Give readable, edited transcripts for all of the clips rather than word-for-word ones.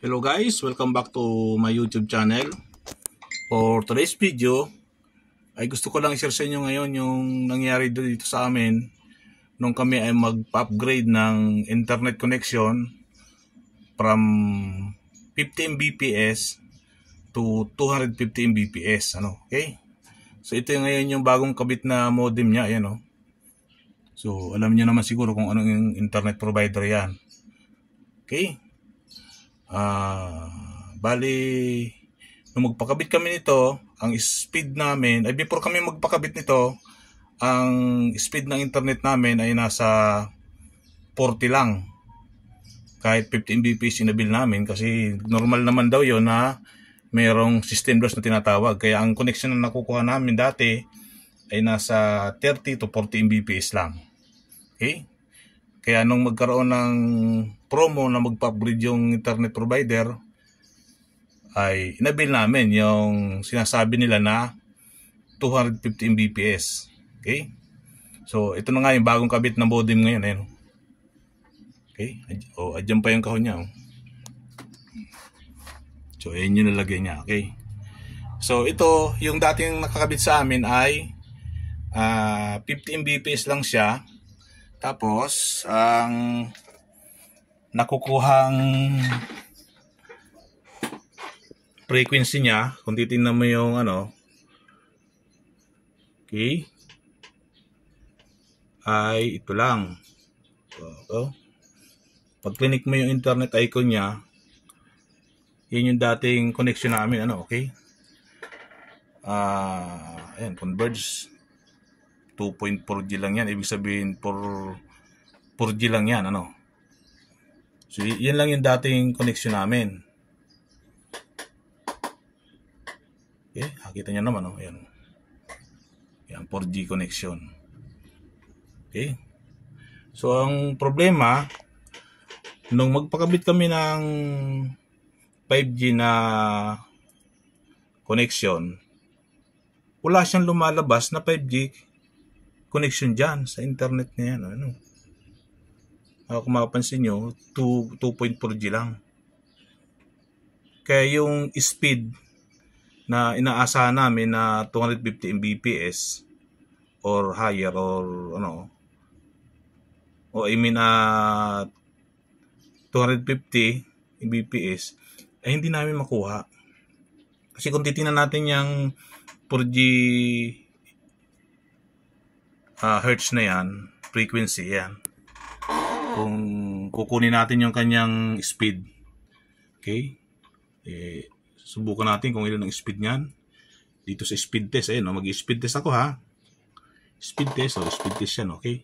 Hello guys, welcome back to my YouTube channel. For today's video, ay gusto ko lang i-share sa inyo ngayon yung nangyari dito sa amin nung kami ay mag-upgrade ng internet connection from 50 Mbps to 250 Mbps. Okay? So ito yung ngayon yung bagong kabit na modem niya. Ayan, oh. So alam niyo naman siguro kung anong yung internet provider yan. Okay? Bali, nung magpakabit kami nito, ang speed namin, ay before kami magpakabit nito, ang speed ng internet namin ay nasa 40 lang. Kahit 50 Mbps inabil namin kasi normal naman daw yon na mayroong system loss na tinatawag. Kaya ang connection na nakukuha namin dati ay nasa 30 to 40 Mbps lang. Okay? Kaya nung magkaroon ng promo na magpa-upgrade yung internet provider, ay inabil namin yung sinasabi nila na 250 Mbps. Okay? So, ito na nga yung bagong kabit na modem ngayon. Ayun. Okay? Adyan pa yung kahon niya. So, ayun yung nalagay niya. Okay? So, ito, yung dating nakakabit sa amin ay 50 Mbps lang siya. Tapos, ang nakukuhang frequency niya, kung titingnan mo yung okay, ay ito lang. So, pag click mo yung internet icon niya, yun yung dating connection namin, okay? Ayan, Converge 2.4G lang yan. Ibig sabihin 4G lang yan, So, yan lang yung dating connection namin. Okay, nakita nyo naman, Ayan. Yan, 4G connection. Okay. So, ang problema, nung magpakabit kami ng 5G na connection, wala siyang lumalabas na 5G connection dyan sa internet na yan. Kung mapapansin nyo, 2.4G lang. Kaya yung speed na inaasahan namin na 250 Mbps or higher or 250 Mbps ay hindi namin makuha. Kasi kung titingnan natin yung 4G hertz na yan, frequency yan. Kung kukunin natin yung kanyang speed, okay, subukan natin kung ilan ang speed niyan. Dito sa speed test, mag-speed test ako ha. Speed test, speed test yan, okay.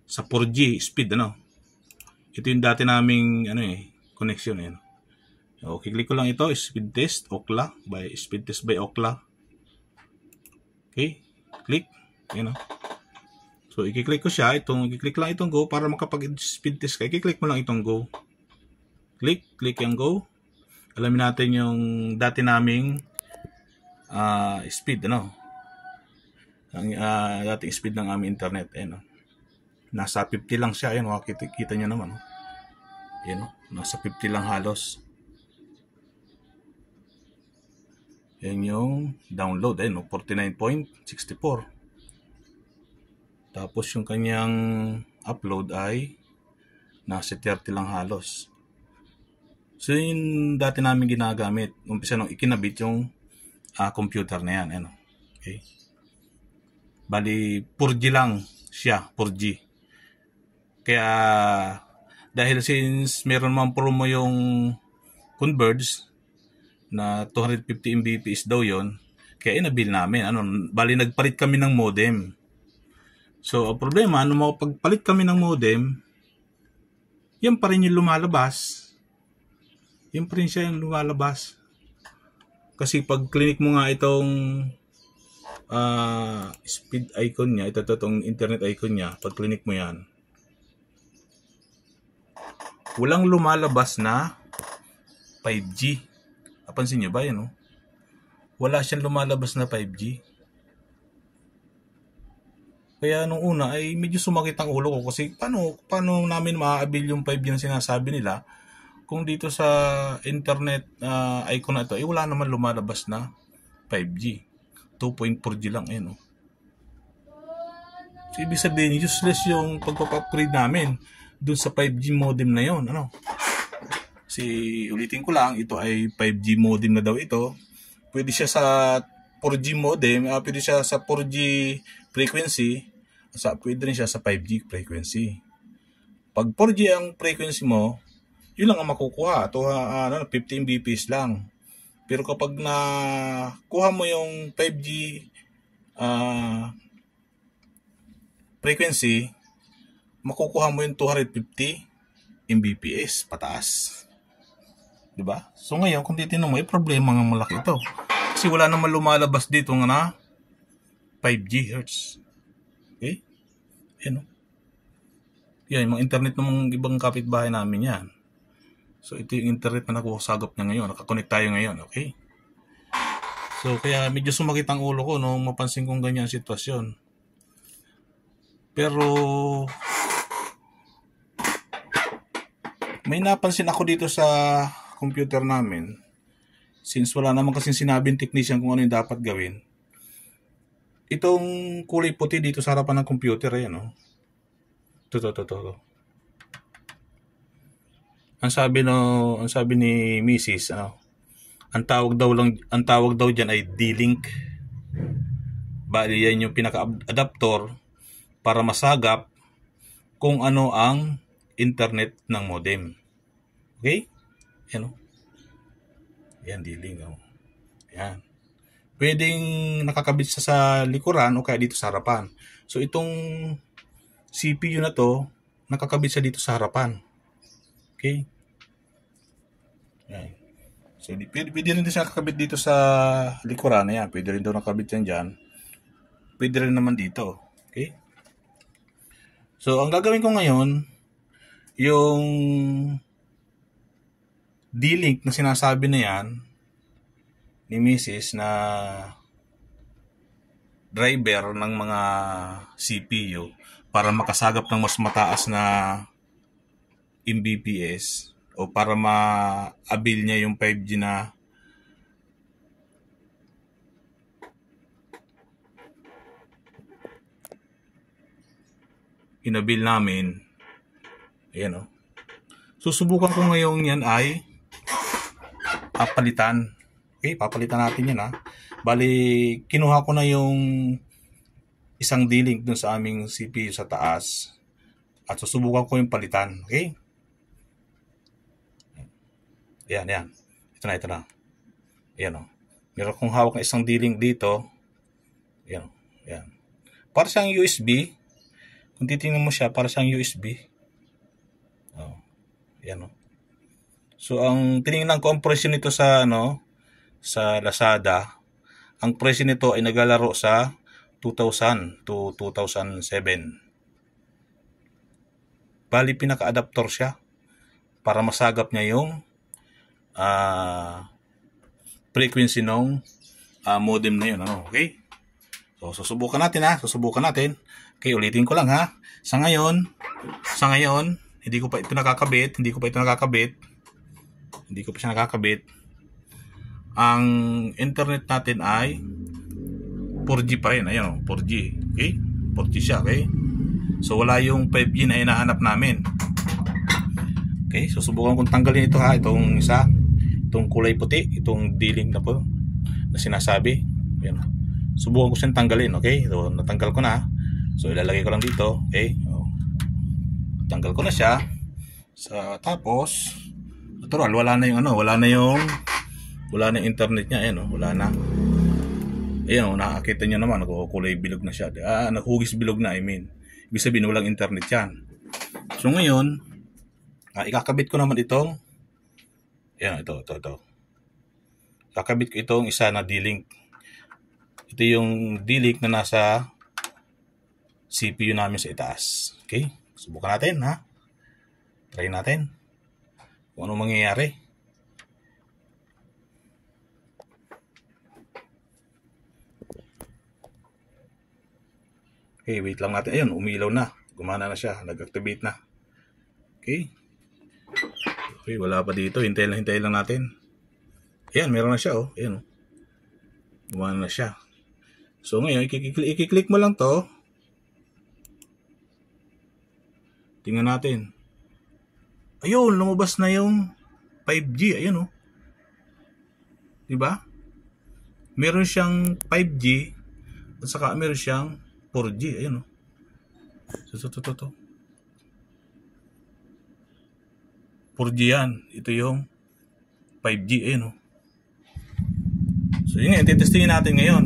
Sa 4G speed, ito yung dati naming connection, Okay, click ko lang ito, speed test, Ookla, speed test by Ookla. Okay, click, So, i-click ko siya, i-click lang itong go para makapag-speed test ka. I-click mo lang itong go. Click yung go. Alamin natin yung dati naming speed, ang dating speed ng aming internet, Nasa 50 lang siya, kita niyo naman, nasa 50 lang halos. Yan yung download, 49.64. Tapos yung kanyang upload ay nasa 30 lang halos. So yung dati namin ginagamit, umpisa nung ikinabit yung computer na yan. Okay. Bali 4G lang siya, 4G. Kaya dahil since meron man promo yung Converge na 250 Mbps daw yon, kaya inabil namin. Bali nagpalit kami ng modem. So, ang problema, nung makapagpalit kami ng modem, yan pa rin yung lumalabas. Yan pa rin siya yung lumalabas. Kasi pag click mo nga itong speed icon niya, itong internet icon niya, pag click mo yan, walang lumalabas na 5G. Napansin nyo ba yan, Wala siyang lumalabas na 5G. Kaya nung una ay medyo sumakit ang ulo ko kasi paano namin ma-avail yung 5G na sinasabi nila kung dito sa internet icon na ito, wala naman lumalabas na 5G. 2.4G lang, oh. So, ibig sabihin, useless yung pagpapa-upgrade namin dun sa 5G modem na yon, ano. Kasi ulitin ko lang, ito ay 5G modem na daw ito. Pwede siya sa 4G modem, pwede siya sa 4G frequency, pwede rin siya sa 5G frequency. Pag 4G ang frequency mo, yun lang ang makukuha. 50 Mbps lang. Pero kapag nakuha mo yung 5G frequency, makukuha mo yung 250 Mbps pataas. Diba? So ngayon, kung titignan mo, may problema ng malaki ito. Kasi wala naman lumalabas dito nga na 5G hertz. Okay? Yan, yan, yung mga internet ng mga ibang kapitbahay namin yan. So ito yung internet na nakusagap niya ngayon. Nakakonect tayo ngayon, okay? So kaya medyo sumakit ang ulo ko nung mapansin kong ganyan sitwasyon. Pero may napansin ako dito sa computer namin. Since wala naman kasing sinabing technician kung ano yung dapat gawin. Itong kulay puti dito sa harapan ng computer, ayan, oh. Ito. Ang sabi ni Mrs. Ang tawag daw diyan ay D-Link. Bali yan yung pinaka-adapter para masagap kung ano ang internet ng modem. Okay? Yan, oh. Yan, D-Link, oh. Yan. Pwedeng nakakabit sa likuran o kaya dito sa harapan. So itong CPU na to, nakakabit siya dito sa harapan. Okay? Yan. So pwede rin siya nakakabit dito sa likuran. Ayan, pwede rin daw nakakabit yan dyan. Pwede rin naman dito. Okay? So ang gagawin ko ngayon, yung D-Link na sinasabi na yan ni Mrs. na driver ng mga CPU para makasagap ng mas mataas na Mbps o para ma-avail niya yung 5G na inabil namin. Ayan, oh. Susubukan ko ngayon yan ay palitan. Okay, papalitan natin yan, ha. Bali, kinuha ko na yung isang D-Link dun sa aming CPU sa taas. At susubukan ko yung palitan. Okay? Yan. Ito na. Ayan, oh. Meron kong hawak na isang D-Link dito. Ayan. Para siyang USB. Kung titingnan mo siya, para siyang USB. Oh. Ayan, oh. So, ang tinignan ko ang presyo nito sa Lazada, ang presyo nito ay naglalaro sa 2,000 to 2007. Bali, pinaka-adapter siya para masagap niya yung frequency ng modem na yun. Okay? So, susubukan natin, ha. Okay, ulitin ko lang, ha. Sa ngayon, hindi ko pa ito nakakabit. Ang internet natin ay 4G pa rin. Ayan, 4G. Okay? 4G siya, okay? So, wala yung 5G na hinahanap namin. Okay? So, subukan kong tanggalin ito, ha. Itong isa. Itong kulay puti. Itong D-Link na po na sinasabi. Ayan. Subukan ko siyang tanggalin, okay? So, natanggal ko na. So, ilalagay ko lang dito. Okay? So, tanggal ko na siya. So, tapos, natural, wala na yung internet niya. Ayan, wala na. Ayan, nakakita niyo naman, kulay bilog na siya. Naghugis bilog na, I mean. Ibig sabihin, walang internet yan. So ngayon, ikakabit ko naman itong, ayan, ito. Ikakabit ko itong isa na D-Link. Ito yung D-Link na nasa CPU namin sa itaas. Okay? Subukan natin, ha? Try natin. Kung anong mangyayari. Okay, wait lang natin. Ayun, umilaw na. Gumana na siya. Nag-activate na. Okay. Okay, wala pa dito. Hintay lang natin. Ayan, meron na siya, oh. Ayan, oh. Gumana na siya. So, ngayon, i-click mo lang to. Tingnan natin. Ayun, lumabas na yung 5G. Ayun, oh. Diba? Meron siyang 5G at saka meron siyang 4G. Ayun, oh. So. 4G yan. Ito yung 5G. Ayun, oh. So, yun nga. Titestingin natin ngayon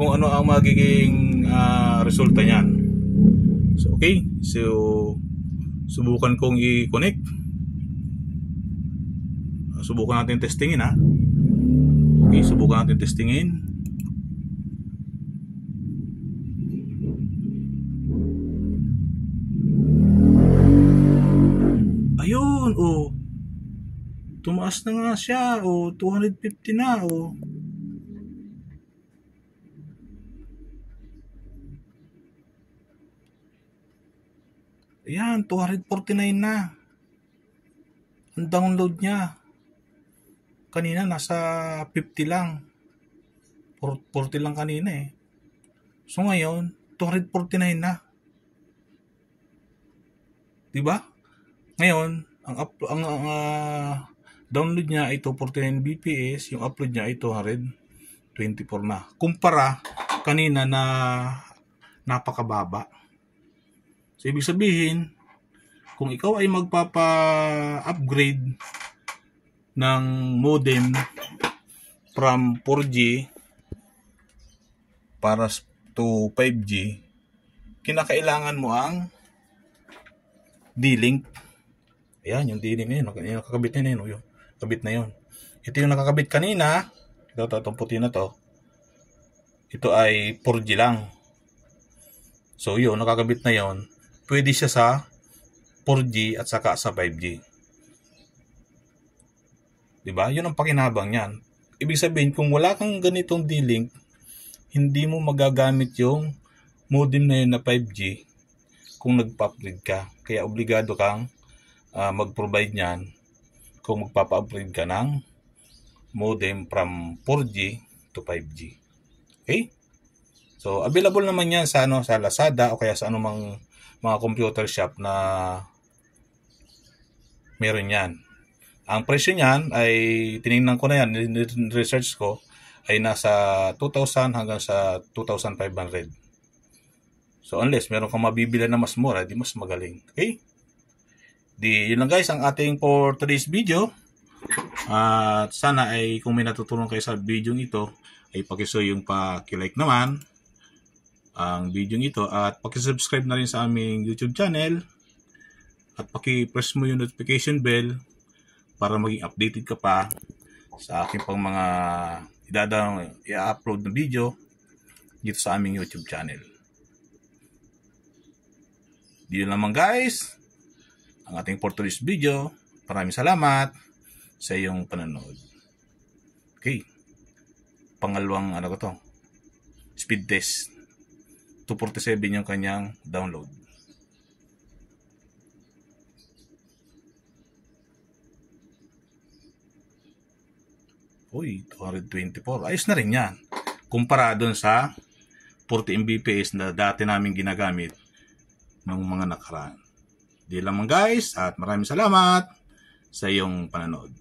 kung ano ang magiging resulta niyan. So, okay. So, subukan kong i-connect. Subukan natin testingin, ha. Okay, subukan natin testingin. Ayun, oh. Tumaas na nga siya, oh. 250 na, oh. Ayan, 249 na. Ang download niya. Kanina nasa 50 lang. 40 lang kanina, eh. So ngayon, 249 na. Diba? Ngayon, ang download niya ay 249 bps, yung upload niya ay 224 na. Kumpara kanina na napakababa. So, ibig sabihin, kung ikaw ay magpapa-upgrade ng modem from 4G para to 5G, kinakailangan mo ang D-Link. Ayan, yung D-Link na yun. Yung nakakabit na yun. Yung kabit na yun. Ito yung nakakabit kanina. Itong puti na to. Ito ay 4G lang. So, yun, nakakabit na yun. Pwede siya sa 4G at saka sa 5G. Diba? Yun ang pakinabang niyan. Ibig sabihin, kung wala kang ganitong D-Link, hindi mo magagamit yung modem na yun na 5G kung nagpa-upgrade ka. Kaya obligado kang mag-provide niyan kung magpapa-upgrade ka ng modem from 4G to 5G. Okay? So, available naman yan sa Lazada o kaya sa anumang mga computer shop na meron yan. Ang presyo niyan ay tiningnan ko na yan, research ko, ay nasa 2,000 hanggang sa 2,500. So unless meron kang mabibili na mas mura, di mas magaling. Okay? Yun lang guys ang ating for today's video. At sana ay kung may natutunan kayo sa video ito, ay pakisuyo yung paki-like naman ang video ito at paki-subscribe na rin sa aming YouTube channel at paki-press mo yung notification bell para maging updated ka pa sa aking pang mga i-upload na video dito sa aming YouTube channel. Yun naman guys ang ating for today's video. Maraming salamat sa iyong panonood. Okay. Pangalawang speed test. 247 yung kanyang download. Uy, 224. Ayos na rin yan. Kumpara doon sa 40 Mbps na dati namin ginagamit ng mga nakaraan. Di lamang guys at maraming salamat sa iyong panonood.